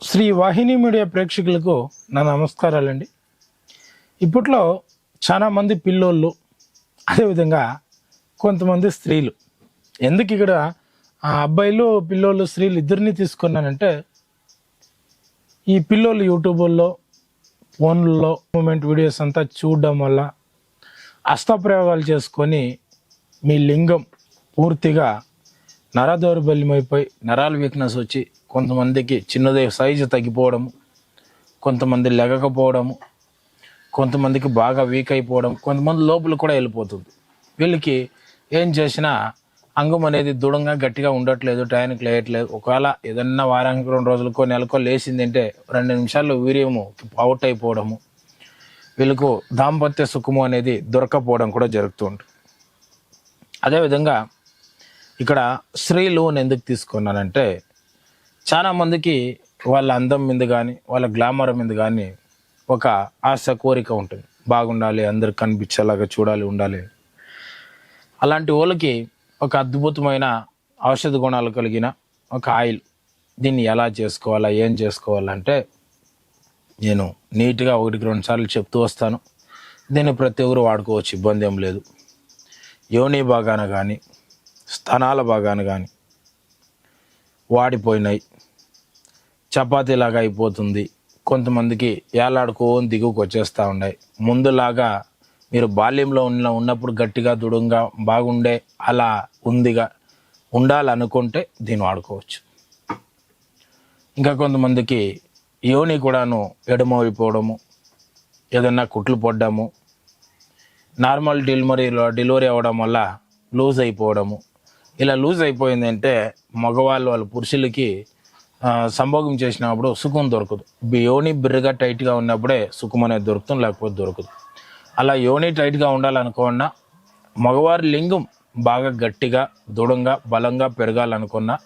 శ్రీ వాహిని media ప్రేక్షకులకు నా నమస్కారాలండి. ఇప్పట్లో చాలామంది పిల్లోళ్ళు, అదేవిధంగా కొంతమంది స్త్రీలు, ఎందుకు ఇక్కడ అబ్బాయిలు పిల్లోళ్ళు స్త్రీలు ఇద్దరిని తీసుకున్నానంటే, ఈ పిల్లోళ్ళు యూట్యూబ్లో ఫోన్లలో మూమెంట్ వీడియోస్ అంతా చూడడం వల్ల అస్తప్రయోగాలు చేసుకొని మీ లింగం పూర్తిగా నర దౌర్బల్యమైపోయి నరాల వీక్నెస్ వచ్చి కొంతమందికి చిన్నదే సైజు తగ్గిపోవడము, కొంతమంది లెగకపోవడము, కొంతమందికి బాగా వీక్ అయిపోవడం, కొంతమంది లోపల కూడా వెళ్ళిపోతుంది. వీళ్ళకి ఏం చేసినా అంగం అనేది దృఢంగా గట్టిగా ఉండట్లేదు, టయానికి లేయట్లేదు. ఒకవేళ ఏదన్నా వారానికి 2 రోజులకో నెలకో లేచిందంటే 2 నిమిషాల్లో వీర్యము అవుట్ అయిపోవడము, వీళ్ళకు దాంపత్య సుఖము అనేది దొరకపోవడం కూడా జరుగుతూ ఉంటుంది. అదేవిధంగా ఇక్కడ స్త్రీలు ఎందుకు తీసుకున్నానంటే, చాలామందికి వాళ్ళ అందం మీద కానీ వాళ్ళ గ్లామర్ మీద కానీ ఒక ఆశ కోరిక ఉంటుంది. బాగుండాలి, అందరికి కనిపించేలాగా చూడాలి, ఉండాలి. అలాంటి వాళ్ళకి ఒక అద్భుతమైన ఔషధ గుణాలు కలిగిన ఒక ఆయిల్, దీన్ని ఎలా చేసుకోవాలా, ఏం చేసుకోవాలంటే నేను నీట్గా 1-2 సార్లు చెప్తూ వస్తాను. దీన్ని ప్రతి ఒక్కరు వాడుకోవచ్చు, ఇబ్బంది ఏం లేదు. యోని భాగాన కానీ స్తనాల భాగాన కానీ వాడిపోయినాయి, చపాతీలాగా అయిపోతుంది, కొంతమందికి ఏలాడుకోని దిగుకు వచ్చేస్తూ ఉన్నాయి, ముందులాగా మీరు బాల్యంలో ఉన్నప్పుడు గట్టిగా దృఢంగా బాగుండే అలా ఉండాలనుకుంటే దీన్ని వాడుకోవచ్చు. ఇంకా కొంతమందికి యోని కూడాను ఎడమైపోవడము, ఏదన్నా కుట్లు పడ్డము, నార్మల్ డెలివరీ అవ్వడం వల్ల లూజ్ అయిపోవడము. ఇలా లూజ్ అయిపోయిందంటే మగవాళ్ళు వాళ్ళ పురుషులకి సంభోగం చేసినప్పుడు సుఖం దొరకదు. యోని బిర్రగా టైట్గా ఉన్నప్పుడే సుఖం అనేది దొరుకుతుంది, లేకపోతే దొరకదు. అలా యోని టైట్గా ఉండాలనుకున్నా, మగవారి లింగం బాగా గట్టిగా దృఢంగా బలంగా పెరగాలనుకున్నా,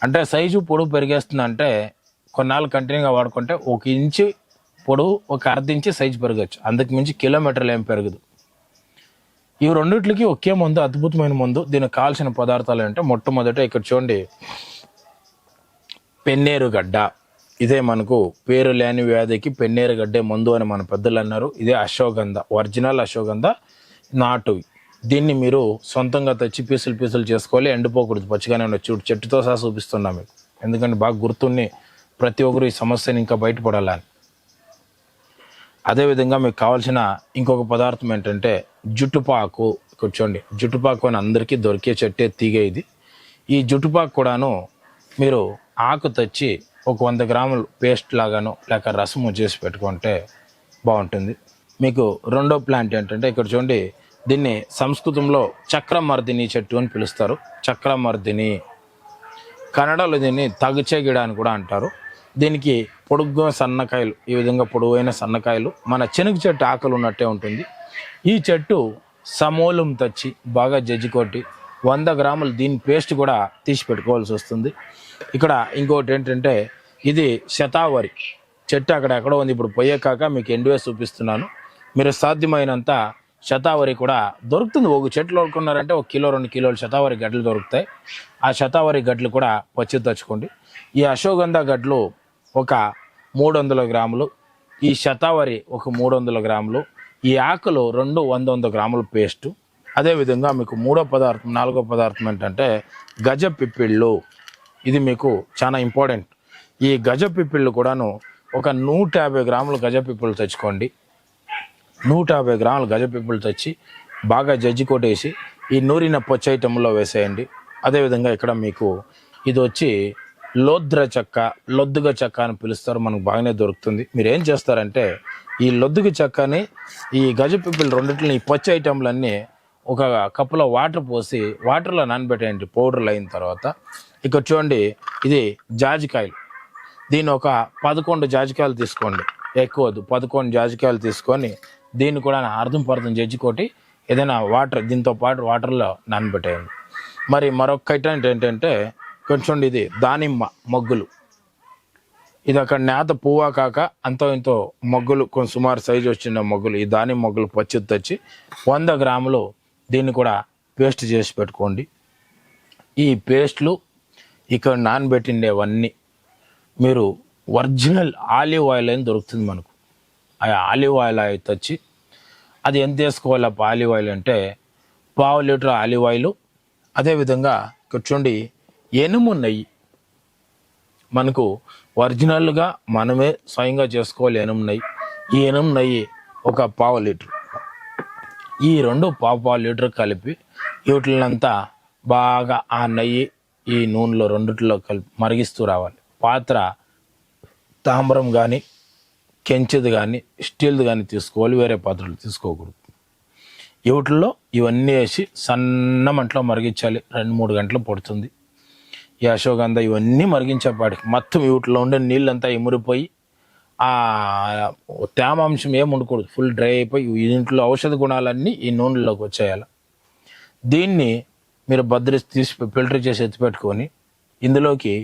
అంటే సైజు పొడవు పెరిగేస్తుందంటే కొన్నాళ్ళు కంటిన్యూగా వాడుకుంటే 1 ఇంచు పొడవు 1/2 ఇంచు సైజు పెరగచ్చు, అందుకు మించి కిలోమీటర్లు ఏం పెరగదు. ఈ రెండిట్లకి ఒకే మందు, అద్భుతమైన మందు. దీనికి కావాల్సిన పదార్థాలు ఏంటంటే, మొట్టమొదట ఇక్కడ చూడండి, పెన్నేరుగడ్డ. ఇదే మనకు పేరు లేని వ్యాధికి పెన్నేరుగడ్డే మందు అని మన పెద్దలు అన్నారు. ఇదే అశ్వగంధ, ఒరిజినల్ అశ్వగంధ, నాటు. దీన్ని మీరు సొంతంగా తెచ్చి పీసులు చేసుకోవాలి, ఎండిపోకూడదు, పచ్చిగానే ఉండొచ్చు. చెట్టుతో సహా చూపిస్తున్నాం మీకు, ఎందుకంటే బాగా గుర్తుని ప్రతి ఒక్కరు ఈ సమస్యని ఇంకా బయటపడాలని. అదేవిధంగా మీకు కావాల్సిన ఇంకొక పదార్థం ఏంటంటే జుట్టుపాకు. కూర్చోండి, జుట్టుపాకు అని అందరికీ దొరికే చెట్టే తీగ ఇది. ఈ జుట్టుపాకు కూడాను మీరు ఆకు తెచ్చి ఒక 100 గ్రాములు పేస్ట్ లాగాను లేక రసము చేసి పెట్టుకుంటే బాగుంటుంది. మీకు రెండో ప్లాంట్ ఏంటంటే, ఇక్కడ చూడండి, దీన్ని సంస్కృతంలో చక్రమర్దిని చెట్టు అని పిలుస్తారు. చక్రమర్దిని, కన్నడలో దీన్ని తగచేగిడ అని కూడా అంటారు. దీనికి పొడుగ్గా సన్నకాయలు, ఈ విధంగా పొడవైన సన్నకాయలు, మన చెనుగు చెట్టు ఆకులు ఉన్నట్టే ఉంటుంది. ఈ చెట్టు సమూలం తెచ్చి బాగా జజ్జి కొట్టి 100 గ్రాములు దీని పేస్ట్ కూడా తీసి పెట్టుకోవాల్సి వస్తుంది. ఇక్కడ ఇంకోటి ఏంటంటే, ఇది శతావరి చెట్టు అక్కడెక్కడో ఉంది, ఇప్పుడు పోయేకాక మీకు ఎండువేసి చూపిస్తున్నాను. మీరు సాధ్యమైనంత శతావరి కూడా దొరుకుతుంది. ఒక చెట్లు కొనుక్కున్నారంటే 1 కిలో 2 కిలోలు శతావరి గడ్డలు దొరుకుతాయి. ఆ శతావరి గడ్డలు కూడా పచ్చి తెచ్చుకోండి. ఈ అశ్వగంధ గడ్డలు ఒక 300 గ్రాములు, ఈ శతావరి ఒక 300 గ్రాములు, ఈ ఆకులు 2 100 గ్రాముల పేస్టు. అదేవిధంగా మీకు నాలుగో పదార్థం ఏంటంటే గజ పిప్పిళ్ళు. ఇది మీకు చాలా ఇంపార్టెంట్. ఈ గజ పిప్పిళ్ళు కూడాను ఒక 150 గ్రాములు గజ పిప్పులు తెచ్చుకోండి. 150 గ్రాములు గజ పిప్పులు తెచ్చి బాగా జజ్జి కొట్టేసి ఈ నూరిన పొచ్చ ఐటెంలో వేసేయండి. అదేవిధంగా ఇక్కడ మీకు ఇది వచ్చి లొద్దుగ చెక్క అని పిలుస్తారు, మనకు బాగానే దొరుకుతుంది. మీరు ఏం చేస్తారంటే, ఈ లొద్దుగ చెక్కని ఈ గజ పిప్పులు రెండింటిని, ఈ పొచ్చ ఐటెంలన్నీ ఒక కప్పులో వాటర్ పోసి వాటర్లో నానబెట్టేయండి పౌడర్లు అయిన తర్వాత. ఇక్కడ చూడండి, ఇది జాజికాయలు. దీన్ని ఒక 11 జాజికాయలు తీసుకోండి, ఎక్కువ 11 జాజికాయలు తీసుకొని దీన్ని కూడా అర్థం జజ్జి ఏదైనా వాటర్ దీంతో పాటు వాటర్లో నానబెట్టేయండి. మరి మరొక ఐటెం ఏంటంటే, కొంచెం ఇది దానిమ్మ మొగ్గులు. ఇది అక్కడ నేత పువ్వా కాక అంతో ఇంతో మొగ్గులు, కొంచెం సుమారు సైజు వచ్చిన మొగ్గులు, ఈ దానిమ్మ మొగ్గులు పచ్చి తెచ్చి 100 గ్రాములు దీన్ని కూడా పేస్ట్ చేసి పెట్టుకోండి. ఈ పేస్ట్లు ఇక్కడ నానబెట్టిండేవన్నీ మీరు ఒరిజినల్ ఆలివ్ ఆయిల్ అని దొరుకుతుంది మనకు. ఆ ఆలివ్ ఆయిల్ అయితే వచ్చి అది ఎంత వేసుకోవాలి ఆలివ్ ఆయిల్ అంటే 1/2 లీటర్ ఆలివ్ ఆయిల్, అదేవిధంగా కూర్చోండి ఎనుము నెయ్యి. మనకు ఒరిజినల్గా మనమే స్వయంగా చేసుకోవాలి ఎనుము నెయ్యి. ఈ ఎనుము నెయ్యి ఒక 1/2 లీటర్. ఈ రెండు 1/2 లీటర్ కలిపి వీటినంతా బాగా ఆ నెయ్యి ఈ నూనెలో రెండిట్లో కలిపి మరిగిస్తూ రావాలి. పాత్ర తామ్రం కానీ కెంచిది కానీ స్టీల్ది కానీ తీసుకోవాలి, వేరే పాత్రలు తీసుకోకూడదు. వీటిల్లో ఇవన్నీ వేసి సన్న మంటలో మరిగించాలి. 2-3 గంటలు పడుతుంది. ఈ అశ్వగంధ ఇవన్నీ మరిగించేపాటికి మొత్తం వీటిలో ఉండే నీళ్ళంతా ఇమురిపోయి ఆ తేమాంశం ఏమి ఉండకూడదు, ఫుల్ డ్రై అయిపోయి ఇంట్లో ఔషధ గుణాలన్నీ ఈ నూనెలోకి వచ్చేయాలి. దీన్ని మీరు తీసి ఫిల్టర్ చేసి ఎత్తిపెట్టుకొని ఇందులోకి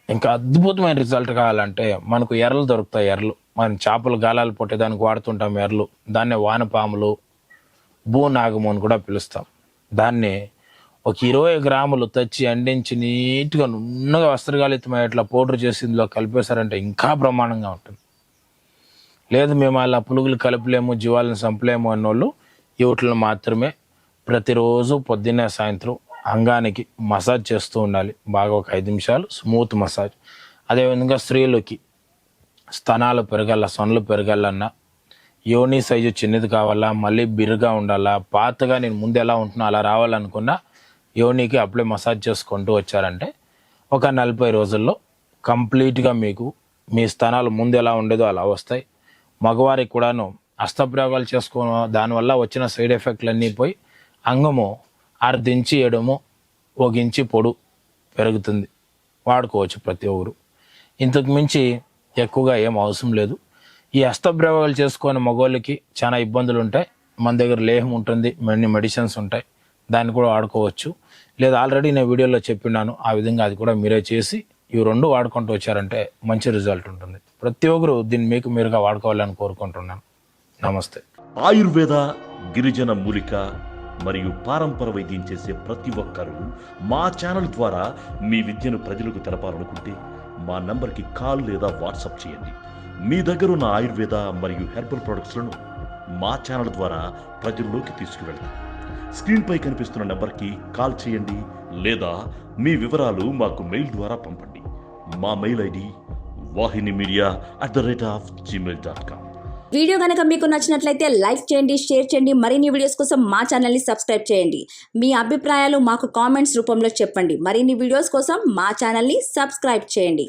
ఇంకా అద్భుతమైన రిజల్ట్ కావాలంటే మనకు ఎర్రలు దొరుకుతాయి. ఎర్రలు మనం చేపలు గాలాలు పట్టేదానికి వాడుతుంటాం. ఎర్రలు దాన్నే వానపాములు, భూనాగము అని కూడా పిలుస్తాం. దాన్ని ఒక 20 గ్రాములు తెచ్చి అండించి నీట్గా నున్నగా వస్త్రగాలితమై ఇట్లా పౌడర్ చేసి ఇందులో కలిపేశారంటే ఇంకా బ్రహ్మాండంగా ఉంటుంది. లేదు మేము అలా పులుగులు కలపలేము, జీవాలను చంపలేము అన్నోళ్ళు వీటిని మాత్రమే ప్రతిరోజు పొద్దున్నే సాయంత్రం అంగానికి మసాజ్ చేస్తూ ఉండాలి. బాగా ఒక 5 నిమిషాలు స్మూత్ మసాజ్. అదేవిధంగా స్త్రీలకి స్తనాలు పెరగాల, సొనలు పెరగాలన్నా, యోని సైజు చిన్నది కావాలా, మళ్ళీ బిరుగా ఉండాలా, పాతగా నేను ముందు ఎలా ఉంటున్నా అలా రావాలనుకున్నా యోనికి అప్పుడే మసాజ్ చేసుకుంటూ వచ్చారంటే ఒక 40 రోజుల్లో కంప్లీట్గా మీకు మీ స్థానాలు ముందు ఎలా ఉండేదో అలా వస్తాయి. మగవారికి కూడాను హస్తప్రయోగాలు చేసుకోవడం దానివల్ల వచ్చిన సైడ్ ఎఫెక్ట్లన్నీ పోయి అంగము 6 ఇంచి 7 1 ఇంచి పొడు పెరుగుతుంది. వాడుకోవచ్చు ప్రతి ఒక్కరు. ఇంతకు మించి ఎక్కువగా ఏం అవసరం లేదు. ఈ హస్తప్రయోగాలు చేసుకునే మగవాళ్ళకి చాలా ఇబ్బందులు ఉంటాయి. మన దగ్గర లేహం ఉంటుంది, మెడిసిన్స్ ఉంటాయి, దాన్ని కూడా వాడుకోవచ్చు. లేదా ఆల్రెడీ నేను వీడియోలో చెప్పినాను, ఆ విధంగా అది కూడా మీరే చేసి ఇవి 2 వాడుకుంటూ వచ్చారంటే మంచి రిజల్ట్ ఉంటుంది. ప్రతి ఒక్కరు దీన్ని మీకు మీరుగా వాడుకోవాలని కోరుకుంటున్నాను. నమస్తే. ఆయుర్వేద, గిరిజన మూలిక మరియు పారంపర వైద్యం చేసే ప్రతి ఒక్కరూ మా ఛానల్ ద్వారా మీ విద్యను ప్రజలకు తెలపాలనుకుంటే మా నంబర్కి కాల్ లేదా వాట్సాప్ చేయండి. మీ దగ్గర ఉన్న ఆయుర్వేద మరియు హెర్బల్ ప్రొడక్ట్స్లను మా ఛానల్ ద్వారా ప్రజల్లోకి తీసుకువెళ్తాం. స్క్రీన్పై కనిపిస్తున్న నెంబర్కి కాల్ చేయండి లేదా మీ వివరాలు మాకు మెయిల్ ద్వారా పంపండి. మా మెయిల్ ఐడి wahinimedia@gmail.com. వీడియో కనుక మీకు నచ్చినట్లయితే లైక్ చేయండి, షేర్ చేయండి. మరిన్ని వీడియోస్ కోసం మా ఛానల్ని సబ్స్క్రైబ్ చేయండి. మీ అభిప్రాయాలు మాకు కామెంట్స్ రూపంలో చెప్పండి. మరిన్ని వీడియోస్ కోసం మా ఛానల్ని సబ్స్క్రైబ్ చేయండి.